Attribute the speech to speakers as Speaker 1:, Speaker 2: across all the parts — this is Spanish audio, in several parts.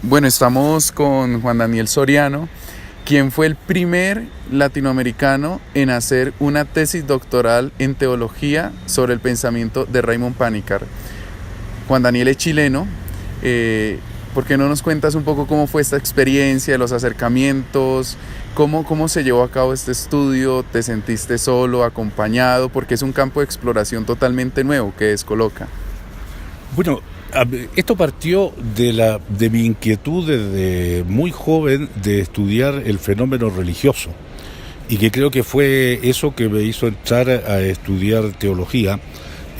Speaker 1: Bueno, estamos con Juan Daniel Soriano, quien fue el primer latinoamericano en hacer una tesis doctoral en teología sobre el pensamiento de Raymond Panikkar. Juan Daniel es chileno. ¿Por qué no nos cuentas un poco cómo fue esta experiencia, los acercamientos, cómo se llevó a cabo este estudio? ¿Te sentiste solo, acompañado? Porque es un campo de exploración totalmente nuevo que descoloca.
Speaker 2: Bueno, esto partió de mi inquietud desde muy joven de estudiar el fenómeno religioso, y que creo que fue eso que me hizo entrar a estudiar teología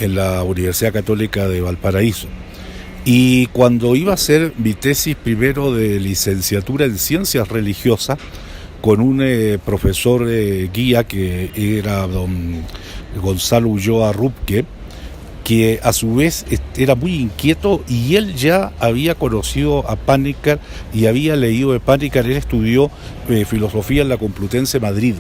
Speaker 2: en la Universidad Católica de Valparaíso. Y cuando iba a hacer mi tesis primero de licenciatura en ciencias religiosas, con un profesor guía que era don Gonzalo Ulloa Rupke, que a su vez era muy inquieto, y él ya había conocido a Panikkar y había leído de Panikkar. Él estudió filosofía en la Complutense Madrid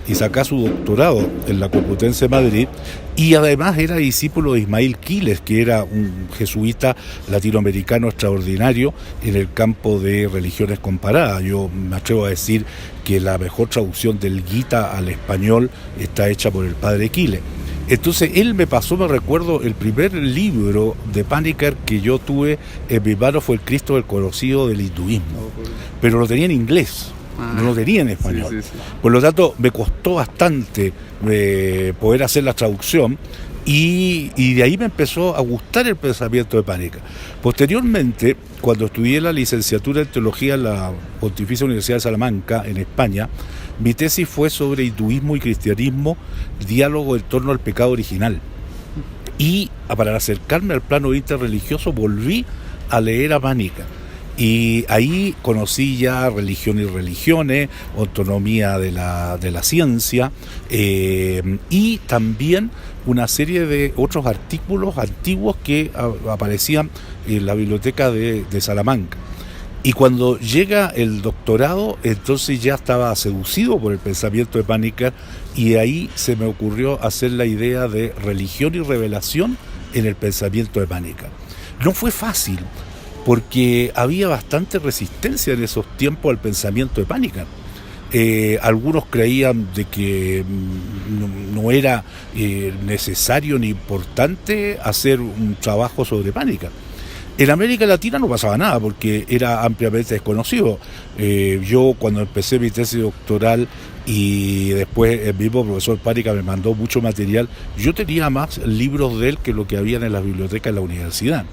Speaker 2: y sacó su doctorado en la Complutense Madrid, y además era discípulo de Ismail Quiles, que era un jesuita latinoamericano extraordinario en el campo de religiones comparadas. Yo me atrevo a decir que la mejor traducción del Gita al español está hecha por el padre Quiles. Entonces él me pasó, me recuerdo, el primer libro de Panikkar que yo tuve en mis manos fue El Cristo desconocido del hinduismo, pero lo tenía en inglés, no lo tenía en español. Sí. Por lo tanto, me costó bastante poder hacer la traducción, y de ahí me empezó a gustar el pensamiento de Panikkar. Posteriormente, cuando estudié la licenciatura en teología en la Pontificia Universidad de Salamanca, en España, mi tesis fue sobre hinduismo y cristianismo, diálogo en torno al pecado original. Y para acercarme al plano interreligioso volví a leer a Panikkar. Y ahí conocí ya Religión y religiones, autonomía de la ciencia, y también una serie de otros artículos antiguos que aparecían en la biblioteca de Salamanca. Y cuando llega el doctorado, entonces ya estaba seducido por el pensamiento de Panikkar, y ahí se me ocurrió hacer la idea de religión y revelación en el pensamiento de Panikkar. No fue fácil, porque había bastante resistencia en esos tiempos al pensamiento de Panikkar. Algunos creían de que no era necesario ni importante hacer un trabajo sobre Panikkar. En América Latina no pasaba nada porque era ampliamente desconocido. Yo, cuando empecé mi tesis doctoral y después el mismo profesor Panikkar me mandó mucho material, yo tenía más libros de él que lo que habían en las bibliotecas de la universidad.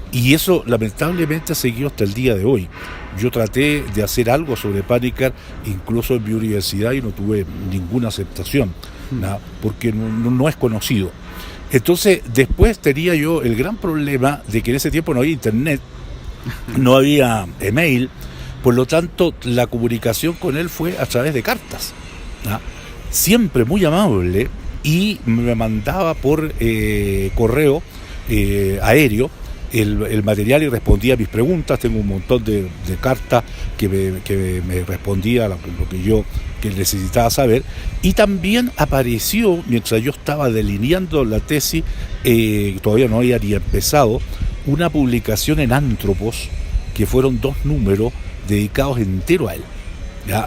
Speaker 2: Y eso lamentablemente ha seguido hasta el día de hoy. Yo traté de hacer algo sobre Panikkar, incluso en mi universidad, y no tuve ninguna aceptación, porque no es conocido. Entonces, después tenía yo el gran problema de que en ese tiempo no había internet, no había email, por lo tanto, la comunicación con él fue a través de cartas. Siempre muy amable, y me mandaba por correo aéreo el material y respondía a mis preguntas. Tengo un montón de cartas que me respondía lo que yo necesitaba saber. Y también apareció, mientras yo estaba delineando la tesis, todavía no había ni empezado, una publicación en Anthropos, que fueron 2 números dedicados entero a él,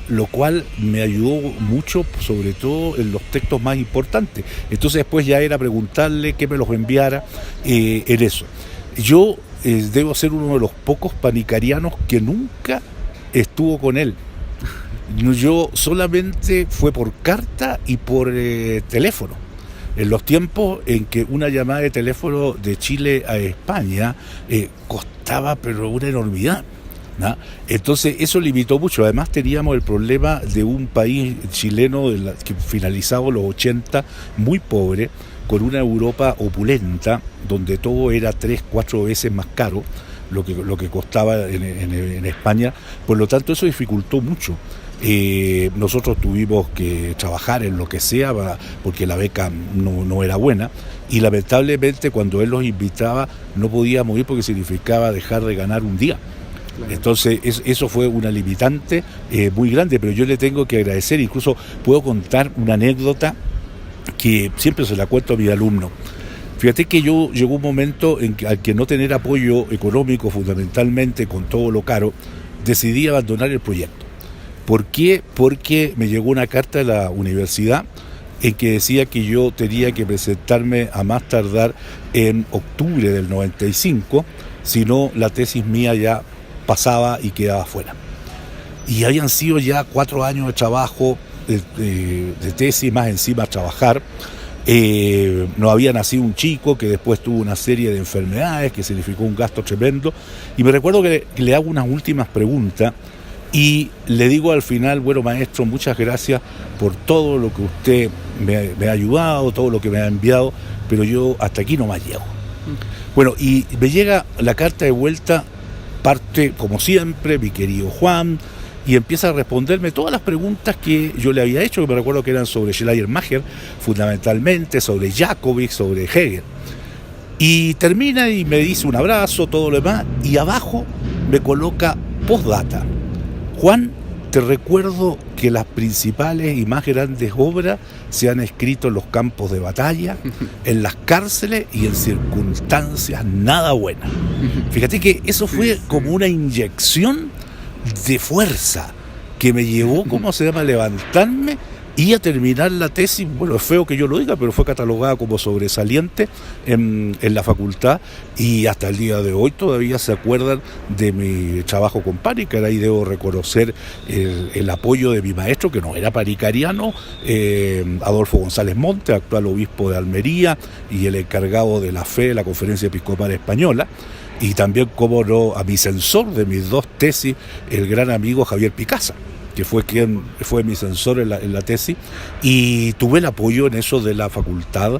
Speaker 2: lo cual me ayudó mucho, sobre todo en los textos más importantes. Entonces después ya era preguntarle que me los enviara en eso. Yo debo ser uno de los pocos panikkarianos que nunca estuvo con él. Yo solamente fue por carta y por teléfono. En los tiempos en que una llamada de teléfono de Chile a España costaba pero una enormidad, ¿no? Entonces eso limitó mucho. Además teníamos el problema de un país chileno que finalizaba los 80 muy pobre, con una Europa opulenta, donde todo era 3-4 veces más caro lo que costaba en España. Por lo tanto, eso dificultó mucho. Nosotros tuvimos que trabajar en lo que sea porque la beca no era buena, y lamentablemente cuando él los invitaba no podíamos ir porque significaba dejar de ganar un día. Claro. Entonces eso fue una limitante muy grande, pero yo le tengo que agradecer. Incluso puedo contar una anécdota que siempre se la cuento a mis alumnos. Fíjate que llegó un momento en que, al que no tener apoyo económico fundamentalmente con todo lo caro, decidí abandonar el proyecto. ¿Por qué? Porque me llegó una carta de la universidad en que decía que yo tenía que presentarme a más tardar en octubre del 95, si no la tesis mía ya pasaba y quedaba fuera. Y habían sido ya 4 años de trabajo, de tesis, más encima trabajar. No había nacido un chico que después tuvo una serie de enfermedades que significó un gasto tremendo, y me recuerdo que le hago unas últimas preguntas y le digo al final: bueno, maestro, muchas gracias por todo lo que usted me ha ayudado, todo lo que me ha enviado, pero yo hasta aquí nomás llego. Bueno, y me llega la carta de vuelta, parte como siempre mi querido Juan, y empieza a responderme todas las preguntas que yo le había hecho, que me recuerdo que eran sobre Schleiermacher, fundamentalmente, sobre Jacobi, sobre Hegel. Y termina y me dice un abrazo, todo lo demás, y abajo me coloca postdata. Juan, te recuerdo que las principales y más grandes obras se han escrito en los campos de batalla, en las cárceles y en circunstancias nada buenas. Fíjate que eso fue como una inyección de fuerza que me llevó, ¿cómo se llama?, a levantarme y a terminar la tesis. Bueno, es feo que yo lo diga, pero fue catalogada como sobresaliente en la facultad, y hasta el día de hoy todavía se acuerdan de mi trabajo con Panikar. Y debo reconocer el apoyo de mi maestro, que no era panicariano, Adolfo González Monte, actual obispo de Almería y el encargado de la fe de la Conferencia Episcopal Española. Y también, como no, a mi censor de mis 2 tesis, el gran amigo Javier Picasa, que fue quien fue mi censor en la tesis, y tuve el apoyo en eso de la facultad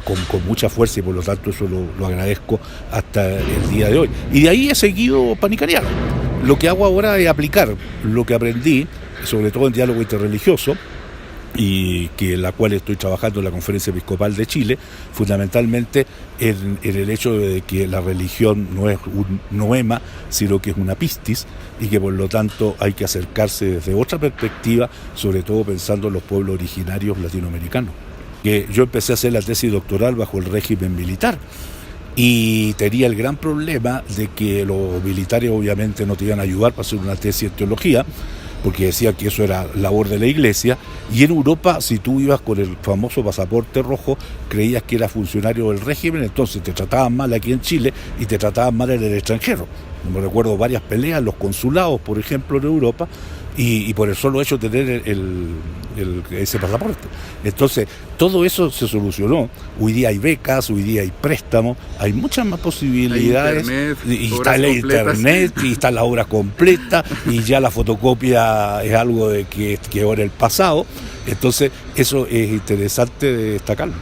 Speaker 2: con mucha fuerza, y por lo tanto eso lo agradezco hasta el día de hoy. Y de ahí he seguido panicariano. Lo que hago ahora es aplicar lo que aprendí, sobre todo en diálogo interreligioso, y que en la cual estoy trabajando en la Conferencia Episcopal de Chile, fundamentalmente en el hecho de que la religión no es un noema, sino que es una pistis, y que por lo tanto hay que acercarse desde otra perspectiva, sobre todo pensando en los pueblos originarios latinoamericanos. Que yo empecé a hacer la tesis doctoral bajo el régimen militar, y tenía el gran problema de que los militares obviamente no te iban a ayudar para hacer una tesis en teología, porque decía que eso era labor de la Iglesia, y en Europa, si tú ibas con el famoso pasaporte rojo, creías que eras funcionario del régimen, entonces te trataban mal aquí en Chile y te trataban mal en el extranjero. Me recuerdo varias peleas en los consulados, por ejemplo, en Europa, y por el solo hecho de tener ese pasaporte. Entonces, todo eso se solucionó. Hoy día hay becas, hoy día hay préstamos, hay muchas más posibilidades. Y está el internet, y está la obra completa, y ya la fotocopia es algo de que ahora el pasado. Entonces, eso es interesante de destacarlo.